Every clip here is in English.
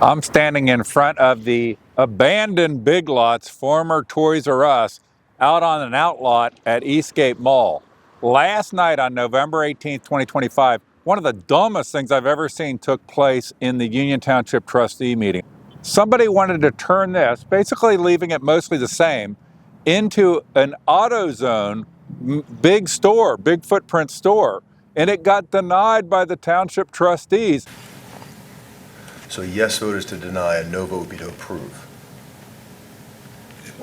I'm standing in front of the abandoned Big Lots, former Toys R Us, out on an outlot at Eastgate Mall. Last night on November 18th, 2025, one of the dumbest things I've ever seen took place in the Union Township Trustee meeting. Somebody wanted to turn this, basically leaving it mostly the same, into an AutoZone big store, big footprint store, and it got denied by the Township Trustees. So a yes vote is to deny, a no vote would be to approve.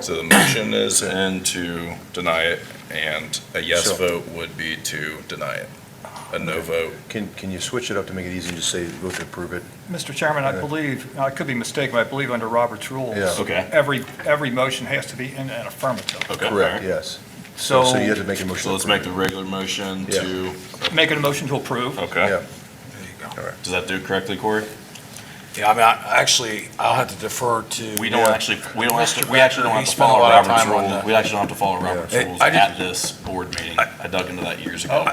So the motion is in to deny it, and a yes vote would be to deny it. A no vote. Can you switch it up to make it easy and just say vote to approve it? Mr. Chairman, I believe, I could be mistaken, but I believe under Robert's rules, Yeah. Okay. every motion has to be in an affirmative. Okay. Correct, Alright. yes. So So you have to make a motion. So let's make the regular motion to, making a motion to approve. okay. Yeah. Does that do it correctly, Corey? Yeah, I mean, I'll have to defer to. We don't actually, we actually don't He have to spent a follow lot of Robert's time on rule. that. We actually don't have to follow Robert's Yeah. rules I did- at this board meeting. I dug into that years ago.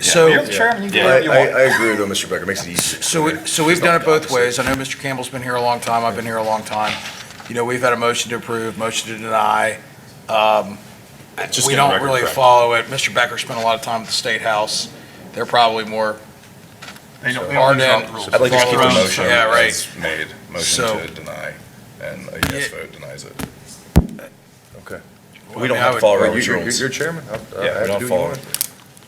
So, You're the chairman, you can do Yeah. whatever you want. I agree though, Mr. Becker, makes it easy. so we've done it both ways. I know Mr. Campbell's been here a long time, I've been here a long time. You know, we've had a motion to approve, motion to deny. Just We get the don't record really correct. follow it. Mr. Becker spent a lot of time at the State House. They're probably more They don't hard use in. Robert's rules. I'd like to keep the Follow- motion Yeah, right. as made. Motion So- to deny, and a yes Yeah. vote denies it. Okay. We don't I have to would- follow Well, Robert's you're rules. chairman. I'll Yeah, we have to don't do what you follow want. it.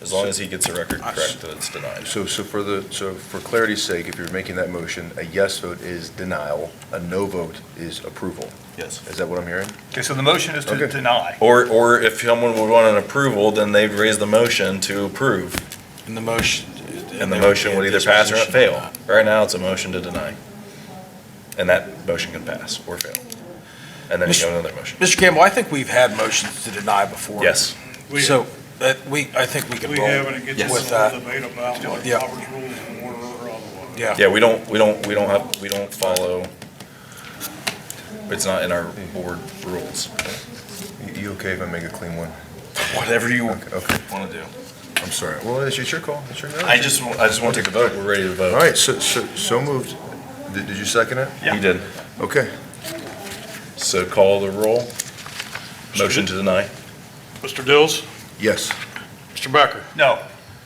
As long as he gets the record correct, that it's denied. So for clarity's sake, if you're making that motion, a yes vote is denial, a no vote is approval. Yes. Is that what I'm hearing? Okay, so the motion is to Okay. deny. Or if someone would want an approval, then they'd raise the motion to approve, in the motion. and the motion would either pass or fail. Right now, it's a motion to deny. And that motion can pass or fail. And then you go another motion. Mr. Campbell, I think we've had motions to deny before. Yes. So, I think we can We roll. have, and it gets With into that. a debate about what Yeah. Robert's rules and order or otherwise. Yeah. Yeah, we don't follow, it's not in our board rules. You okay if I make a clean one? Whatever you Okay. want to do. I'm sorry. Well, it's your call. It's your I just want to take the vote. We're ready to vote. All right, so moved. Did you second it? Yeah. You did. Okay. So call the roll. Motion to deny? Mr. Dills? Yes. Mr. Becker? No.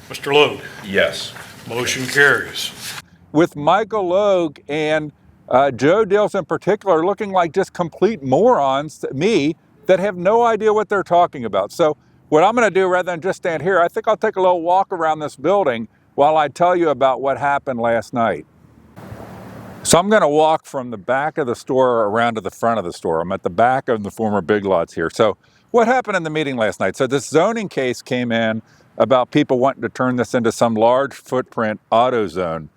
Mr. Logue? Yes. Motion carries. With Michael Logue and Joe Dills in particular looking like just complete morons to me that have no idea what they're talking about. So what I'm going to do, rather than just stand here, I think I'll take a little walk around this building while I tell you about what happened last night. So I'm going to walk from the back of the store around to the front of the store. I'm at the back of the former Big Lots here. So what happened in the meeting last night? So this zoning case came in about people wanting to turn this into some large footprint AutoZone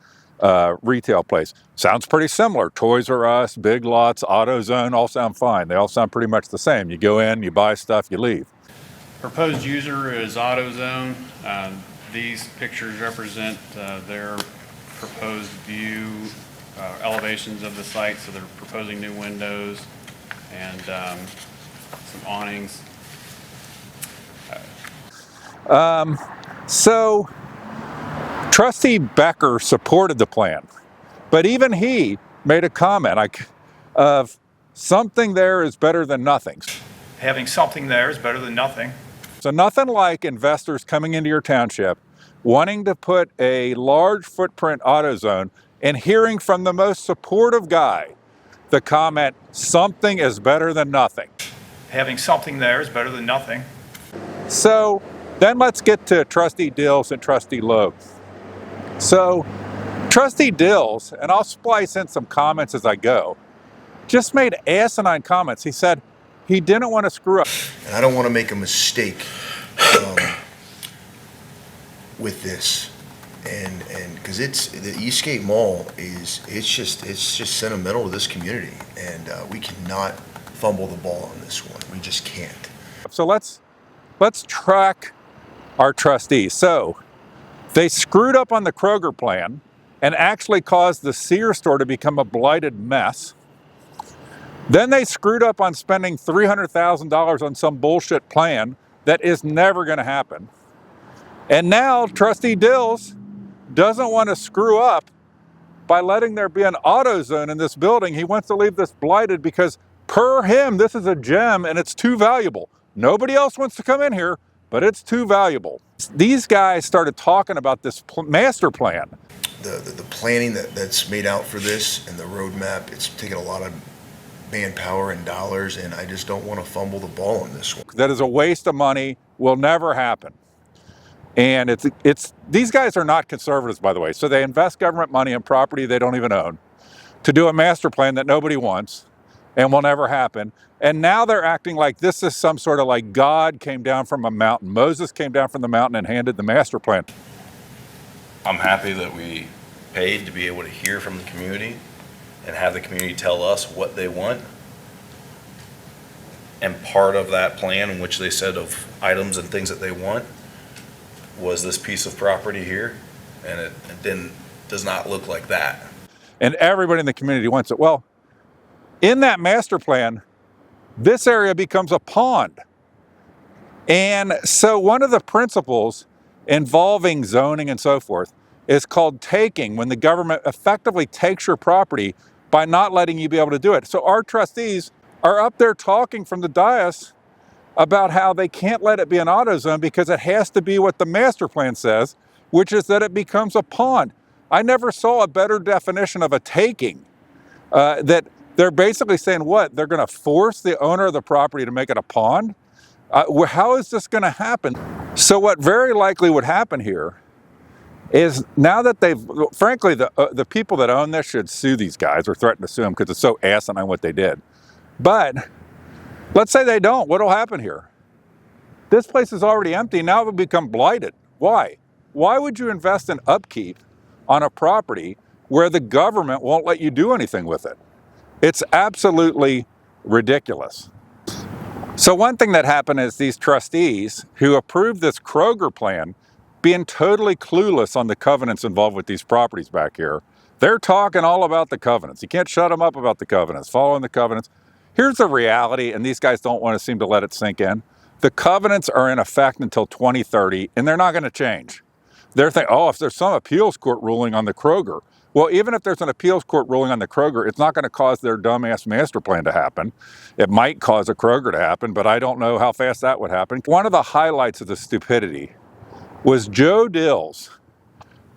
retail place. Sounds pretty similar. Toys R Us, Big Lots, AutoZone, all sound fine. They all sound pretty much the same. You go in, you buy stuff, you leave. Proposed user is AutoZone. These pictures represent their proposed view elevations of the site, so they're proposing new windows and some awnings. So Trustee Becker supported the plan, but even he made a comment of something there is better than nothing. Having something there is better than nothing. So nothing like investors coming into your township, wanting to put a large footprint AutoZone and hearing from the most supportive guy the comment, something is better than nothing. Having something there is better than nothing. So then let's get to Trustee Dills and Trustee Logue. So Trustee Dills, and I'll splice in some comments as I go, just made asinine comments. He said he didn't want to screw up. And I don't want to make a mistake with this. And because it's the Eastgate Mall it's just sentimental to this community, and we cannot fumble the ball on this one. We just can't. So let's track our trustees. So they screwed up on the Kroger plan and actually caused the Sears store to become a blighted mess. Then they screwed up on spending $300,000 on some bullshit plan that is never going to happen. And now Trustee Dills doesn't want to screw up by letting there be an AutoZone in this building. He wants to leave this blighted because per him, this is a gem and it's too valuable. Nobody else wants to come in here, but it's too valuable. These guys started talking about this master plan. The planning that's made out for this and the roadmap, it's taken a lot of manpower and dollars, and I just don't want to fumble the ball on this one. That is a waste of money, will never happen. And these guys are not conservatives, by the way, so they invest government money in property they don't even own to do a master plan that nobody wants and will never happen. And now they're acting like this is some sort of like God came down from a mountain. Moses came down from the mountain and handed the master plan. I'm happy that we paid to be able to hear from the community and have the community tell us what they want. And part of that plan, in which they said of items and things that they want, was this piece of property here, and it does not look like that. And everybody in the community wants it. Well, in that master plan, this area becomes a pond. And so one of the principles involving zoning and so forth is called taking, when the government effectively takes your property by not letting you be able to do it. So our trustees are up there talking from the dais about how they can't let it be an AutoZone because it has to be what the master plan says, which is that it becomes a pond. I never saw a better definition of a taking. That they're basically saying what? They're going to force the owner of the property to make it a pond? How is this going to happen? So what very likely would happen here is now that frankly, the people that own this should sue these guys or threaten to sue them because it's so asinine what they did. But let's say they don't. What will happen here? This place is already empty. Now it will become blighted. Why? Why would you invest in upkeep on a property where the government won't let you do anything with it? It's absolutely ridiculous. So one thing that happened is these trustees who approved this Kroger plan, being totally clueless on the covenants involved with these properties back here, they're talking all about the covenants. You can't shut them up about the covenants, following the covenants. Here's the reality, and these guys don't want to seem to let it sink in. The covenants are in effect until 2030, and they're not going to change. They're thinking, oh, if there's some appeals court ruling on the Kroger. Well, even if there's an appeals court ruling on the Kroger, it's not going to cause their dumbass master plan to happen. It might cause a Kroger to happen, but I don't know how fast that would happen. One of the highlights of the stupidity was Joe Dills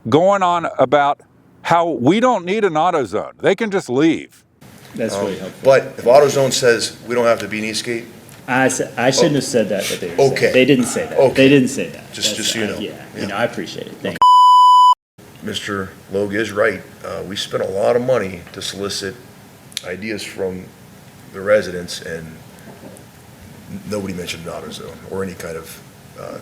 going on about how we don't need an AutoZone. They can just leave. That's really helpful. But if AutoZone says we don't have to be in Eastgate, I shouldn't have said that, but they were saying. Okay. They didn't say that. Okay. They didn't say that. Just so you know. Yeah, I appreciate it. Thank Mr. Logue is right. We spent a lot of money to solicit ideas from the residents, and nobody mentioned an AutoZone or any kind of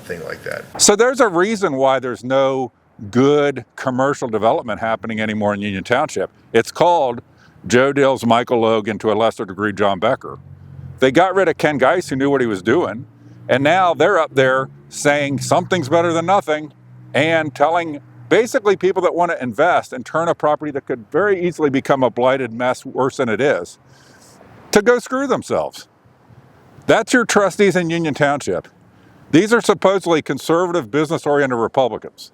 thing like that. So there's a reason why there's no good commercial development happening anymore in Union Township. It's called Joe Dills, Michael Logue, and to a lesser degree, John Becker. They got rid of Ken Geis, who knew what he was doing, and now they're up there saying something's better than nothing and telling basically people that want to invest and turn a property that could very easily become a blighted mess worse than it is to go screw themselves. That's your trustees in Union Township. These are supposedly conservative, business-oriented Republicans.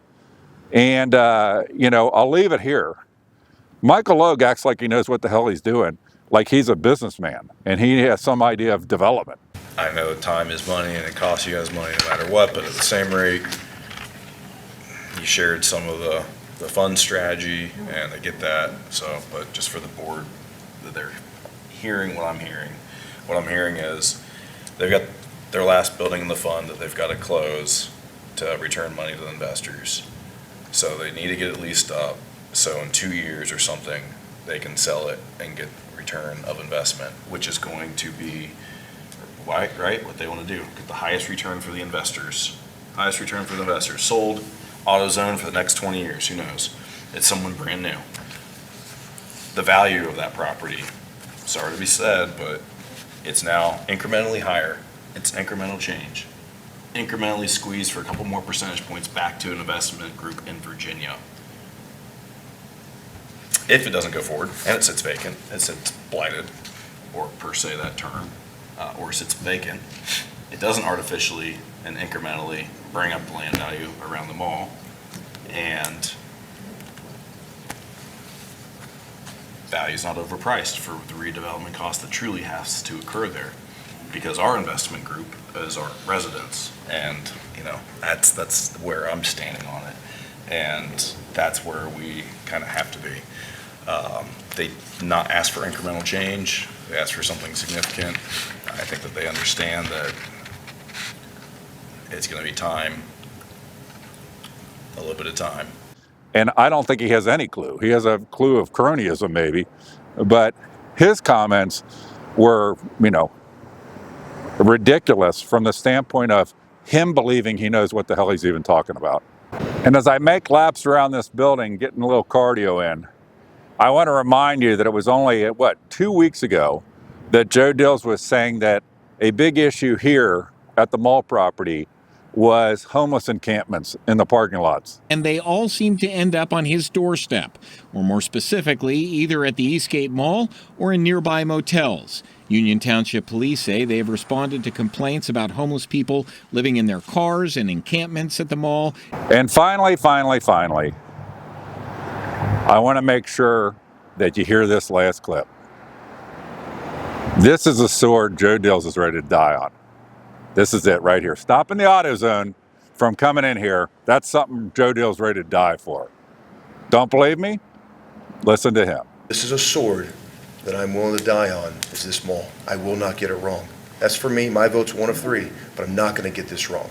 And, I'll leave it here. Michael Logue acts like he knows what the hell he's doing, like he's a businessman, and he has some idea of development. I know time is money and it costs you guys money no matter what, but at the same rate, you shared some of the fund strategy, and I get that. So, but just for the board, that they're hearing what I'm hearing. What I'm hearing is they've got their last building in the fund that they've got to close to return money to the investors. So they need to get it leased up. So in 2 years or something, they can sell it and get return of investment, which is going to be right what they want to do. Get the highest return for the investors. Highest return for the investors. Sold AutoZone for the next 20 years. Who knows? It's someone brand new. The value of that property, sorry to be said, but it's now incrementally higher. It's incremental change. Incrementally squeezed for a couple more percentage points back to an investment group in Virginia. If it doesn't go forward and it sits vacant, it sits blighted, or per se that term, or sits vacant, it doesn't artificially and incrementally bring up the land value around the mall. And value's not overpriced for the redevelopment cost that truly has to occur there. Because our investment group is our residents, and, you know, that's where I'm standing on it. And that's where we kind of have to be. They not ask for incremental change, they ask for something significant. I think that they understand that it's gonna be time, a little bit of time. And I don't think he has any clue. He has a clue of cronyism maybe, but his comments were, you know, ridiculous from the standpoint of him believing he knows what the hell he's even talking about. And as I make laps around this building, getting a little cardio in, I want to remind you that it was only, 2 weeks ago that Joe Dills was saying that a big issue here at the mall property was homeless encampments in the parking lots. And they all seem to end up on his doorstep, or more specifically, either at the Eastgate Mall or in nearby motels. Union Township Police say they have responded to complaints about homeless people living in their cars and encampments at the mall. And finally, I want to make sure that you hear this last clip. This is a sword Joe Dills is ready to die on. This is it right here. Stopping the AutoZone from coming in here. That's something Joe Dills ready to die for. Don't believe me? Listen to him. This is a sword that I'm willing to die on, is this mall. I will not get it wrong. That's for me, my vote's 1 of 3, but I'm not gonna get this wrong.